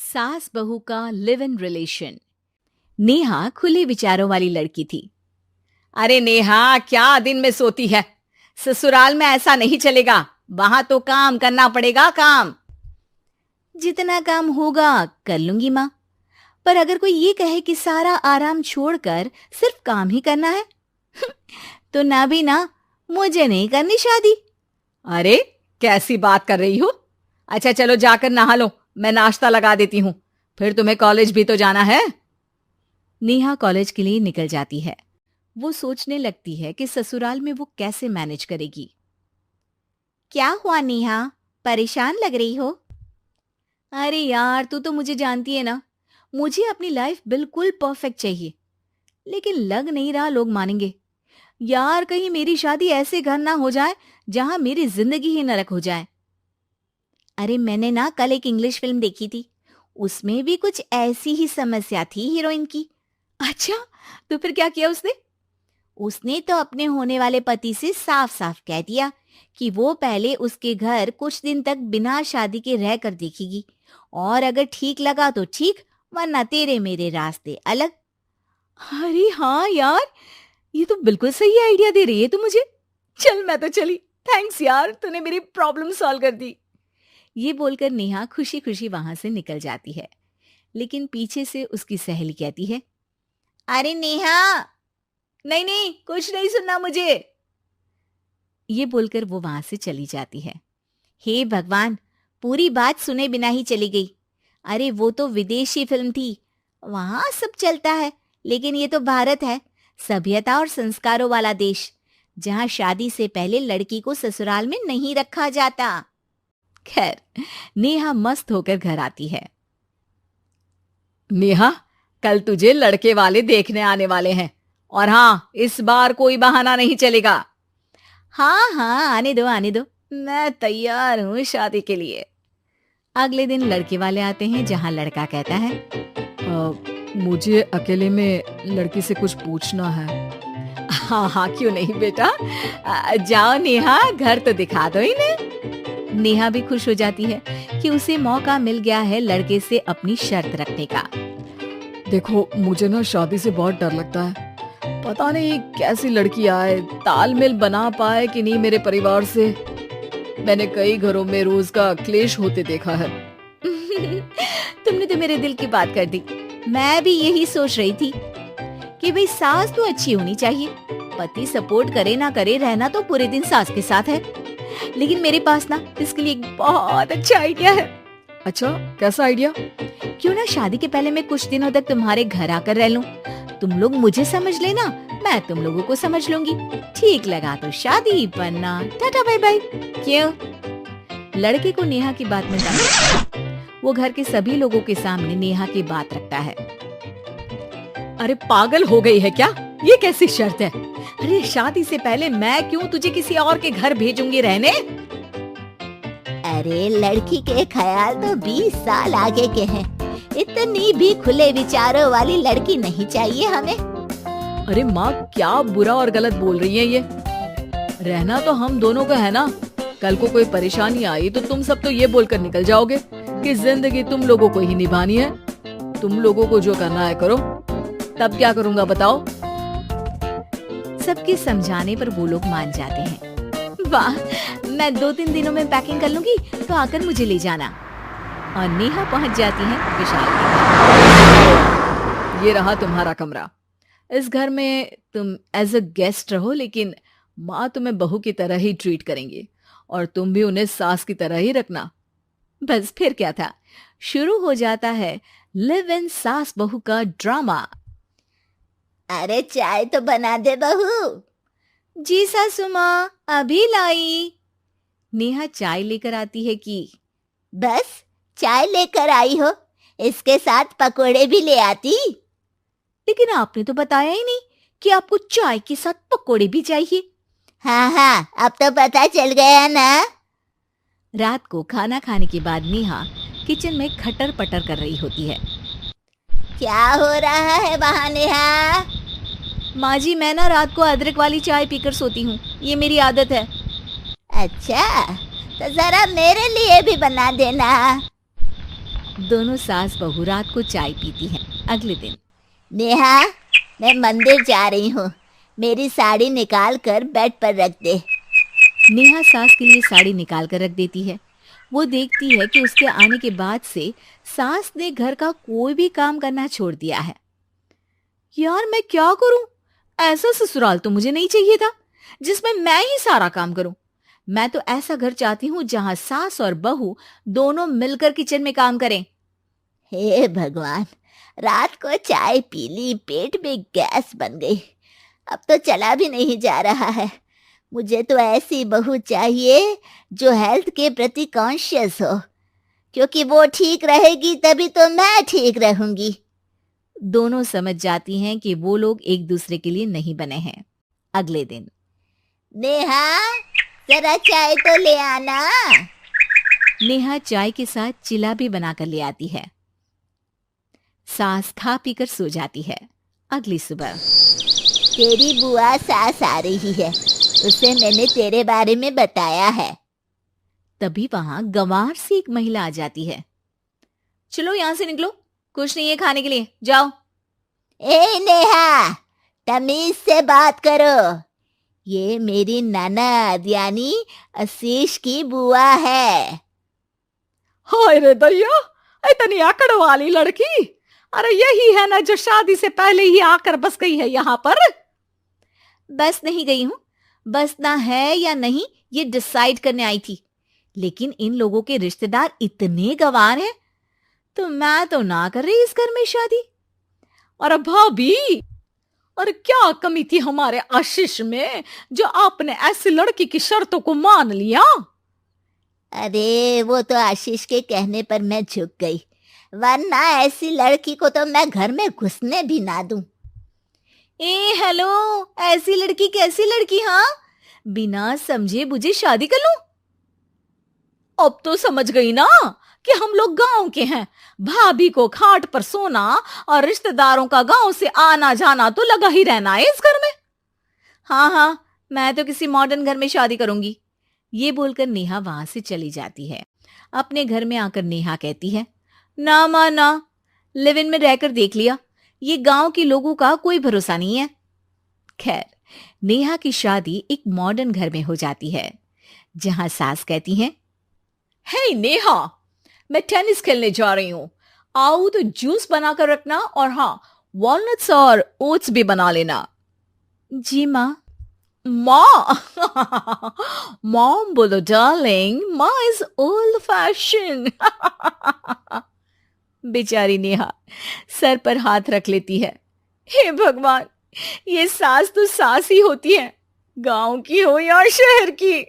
सास बहू का लिव इन रिलेशन। नेहा खुले विचारों वाली लड़की थी। अरे नेहा, क्या दिन में सोती है? ससुराल में ऐसा नहीं चलेगा, वहां तो काम करना पड़ेगा। काम जितना काम होगा कर लूंगी माँ, पर अगर कोई ये कहे कि सारा आराम छोड़कर सिर्फ काम ही करना है तो ना भी ना, मुझे नहीं करनी शादी। अरे कैसी बात कर रही हो? अच्छा चलो जाकर नहा लो, मैं नाश्ता लगा देती हूँ, फिर तुम्हें कॉलेज भी तो जाना है। नेहा कॉलेज के लिए निकल जाती है। वो सोचने लगती है कि ससुराल में वो कैसे मैनेज करेगी। क्या हुआ नेहा, परेशान लग रही हो? अरे यार, तू तो मुझे जानती है ना, मुझे अपनी लाइफ बिल्कुल परफेक्ट चाहिए, लेकिन लग नहीं रहा लोग मानेंगे। यार, कहीं मेरी शादी ऐसे घर ना हो जाए जहां मेरी जिंदगी ही नरक हो जाए। अरे मैंने ना कल एक इंग्लिश फिल्म देखी थी, उसमें भी कुछ ऐसी ही समस्या थी हीरोइन की। अच्छा, तो फिर क्या किया उसने? उसने तो अपने होने वाले पति से साफ साफ कह दिया कि वो पहले उसके घर कुछ दिन तक बिना शादी के रह कर देखेगी, और अगर ठीक लगा तो ठीक, वरना तेरे मेरे रास्ते अलग। अरे हाँ यार, ये तो बिल्कुल सही आइडिया दे रही है तू मुझे। चल मैं तो चली, थैंक्स यार, तूने मेरी प्रॉब्लम सॉल्व कर दी। ये बोलकर नेहा खुशी खुशी वहां से निकल जाती है, लेकिन पीछे से उसकी सहेली कहती है, अरे नेहा, नहीं नहीं, कुछ नहीं सुनना मुझे। ये बोलकर वो वहां से चली जाती है। हे भगवान, पूरी बात सुने बिना ही चली गई। अरे वो तो विदेशी फिल्म थी, वहां सब चलता है, लेकिन ये तो भारत है, सभ्यता और संस्कारों वाला देश, जहां शादी से पहले लड़की को ससुराल में नहीं रखा जाता। खैर, नेहा मस्त होकर घर आती है। नेहा, कल तुझे लड़के वाले देखने आने वाले हैं, और हाँ, इस बार कोई बहाना नहीं चलेगा। हाँ हाँ, आने दो आने दो, मैं तैयार हूँ शादी के लिए। अगले दिन लड़के वाले आते हैं, जहाँ लड़का कहता है, मुझे अकेले में लड़की से कुछ पूछना है। हाँ हाँ, क्यों नहीं बेटा, जाओ नेहा, घर तो दिखा दो इन्हें। नेहा भी खुश हो जाती है कि उसे मौका मिल गया है लड़के से अपनी शर्त रखने का। देखो, मुझे ना शादी से बहुत डर लगता है, पता नहीं कैसी लड़की आए, तालमेल बना पाए कि नहीं मेरे परिवार से। मैंने कई घरों में रोज का क्लेश होते देखा है। तुमने तो मेरे दिल की बात कर दी। मैं भी यही सोच रही थी कि भाई सास तो अच्छी होनी चाहिए, पति सपोर्ट करे ना करे, रहना तो पूरे दिन सास के साथ है। लेकिन मेरे पास ना इसके लिए एक बहुत अच्छा आइडिया है। अच्छा, कैसा आइडिया? क्यों ना शादी के पहले मैं कुछ दिनों तक तुम्हारे घर आकर रह लूं, तुम लोग मुझे समझ लेना, मैं तुम लोगों को समझ लूंगी, ठीक लगा तो शादी, वरना टाटा बाय बाय। क्यों? लड़के को नेहा की बात में वो घर के सभी लोगों के सामने नेहा की बात रखता है। अरे पागल हो गई है क्या? ये कैसी शर्त है? अरे शादी से पहले मैं क्यों तुझे किसी और के घर भेजूंगी रहने? अरे लड़की के ख्याल तो 20 साल आगे के हैं, इतनी भी खुले विचारों वाली लड़की नहीं चाहिए हमें। अरे माँ, क्या बुरा और गलत बोल रही है ये? रहना तो हम दोनों का है ना, कल को कोई परेशानी आई तो तुम सब तो ये बोलकर निकल जाओगे कि जिंदगी तुम लोगों को ही निभानी है, तुम लोगों को जो करना है करो। तब क्या करूँगा बताओ? सबके समझाने पर वो लोग मान जाते हैं। वाह, मैं 2-3 दिनों में पैकिंग कर लूंगी, तो आकर मुझे ले जाना। और नेहा पहुंच जाती है विशाल के। ये रहा तुम्हारा कमरा, इस घर में तुम एज अ गेस्ट रहो, लेकिन माँ तुम्हें बहू की तरह ही ट्रीट करेंगी, और तुम भी उन्हें सास की तरह ही रखना। बस फिर क्या था, शुरू हो जाता है लिव इन सास बहू का ड्रामा। अरे चाय तो बना दे बहू। जी सासू माँ, अभी लाई। नेहा चाय लेकर आती है कि बस चाय लेकर आई हो, इसके साथ पकोड़े भी ले आती। लेकिन आपने तो बताया ही नहीं कि आपको चाय के साथ पकोड़े भी चाहिए। हाँ हाँ, अब तो पता चल गया ना। रात को खाना खाने के बाद नेहा किचन में खटर पटर कर रही होती है। क्या हो रहा है वहाँ नेहा? माँ जी, मैं ना रात को अदरक वाली चाय पीकर सोती हूँ, ये मेरी आदत है। अच्छा, तो जरा मेरे लिए भी बना देना। दोनों सास बहू रात को चाय पीती हैं। अगले दिन नेहा, मैं मंदिर जा रही हूँ, मेरी साड़ी निकाल कर बेड पर रख दे। नेहा सास के लिए साड़ी निकाल कर रख देती है। वो देखती है कि उसके आने के बाद से सास ने घर का कोई भी काम करना छोड़ दिया है। यार मैं क्या करूं? ऐसा ससुराल तो मुझे नहीं चाहिए था जिसमें मैं ही सारा काम करूं। मैं तो ऐसा घर चाहती हूं जहां सास और बहू दोनों मिलकर किचन में काम करें। हे भगवान, रात को चाय पी ली, पेट में गैस बन गई, अब तो चला भी नहीं जा रहा है। मुझे तो ऐसी बहू चाहिए जो हेल्थ के प्रति कॉन्शियस हो, क्योंकि वो ठीक रहेगी तभी तो मैं ठीक रहूंगी। दोनों समझ जाती हैं कि वो लोग एक दूसरे के लिए नहीं बने हैं। अगले दिन नेहा, जरा चाय तो ले आना। नेहा चाय के साथ चिला भी बनाकर ले आती है। सास खा पीकर सो जाती है। अगली सुबह तेरी बुआ सास आ रही है, उसे मैंने तेरे बारे में बताया है। तभी वहां गंवार से एक महिला आ जाती है। चलो यहां से निकलो, कुछ नहीं है खाने के लिए, जाओ। ए नेहा, तमीज से बात करो, ये मेरी ननद यानी आशीष की बुआ है। हाय रे दैया, इतनी आकड़ वाली लड़की! अरे यही है ना जो शादी से पहले ही आकर बस गई है यहाँ पर। बस नहीं गई हूं, बसना है या नहीं ये डिसाइड करने आई थी, लेकिन इन लोगों के रिश्तेदार इतने गंवार हैं तो मैं तो ना कर रही इस घर में शादी। अरे भाभी, और क्या कमी थी हमारे आशीष में जो आपने ऐसी लड़की की शर्तों को मान लिया? अरे वो तो आशीष के कहने पर मैं झुक गई, वरना ऐसी लड़की को तो मैं घर में घुसने भी ना दूं। ए हेलो, ऐसी लड़की कैसी लड़की? हाँ, बिना समझे बुझे शादी कर लूं? अब तो समझ गई ना कि हम लोग गांव के हैं। भाभी को खाट पर सोना और रिश्तेदारों का गांव से आना जाना तो लगा ही रहना है इस घर में। हाँ हाँ, मैं तो किसी मॉडर्न घर में शादी करूंगी। ये बोलकर नेहा वहां से चली जाती है। अपने घर में आकर नेहा कहती है, ना मां ना, लिव इन में रहकर देख लिया, ये गांव के लोगों का कोई भरोसा नहीं है। खैर, नेहा की शादी एक मॉडर्न घर में हो जाती है जहां सास कहती हैं, हे नेहा, मैं टेनिस खेलने जा रही हूं, आओ तो जूस बनाकर रखना, और हाँ, वॉलनट्स और ओट्स भी बना लेना। जी माँ। माँ मॉम बोलो डार्लिंग, माँ इज ओल्ड फैशन। बेचारी नेहा सर पर हाथ रख लेती है। हे भगवान, ये सास तो सास ही होती है, गांव की हो या शहर की।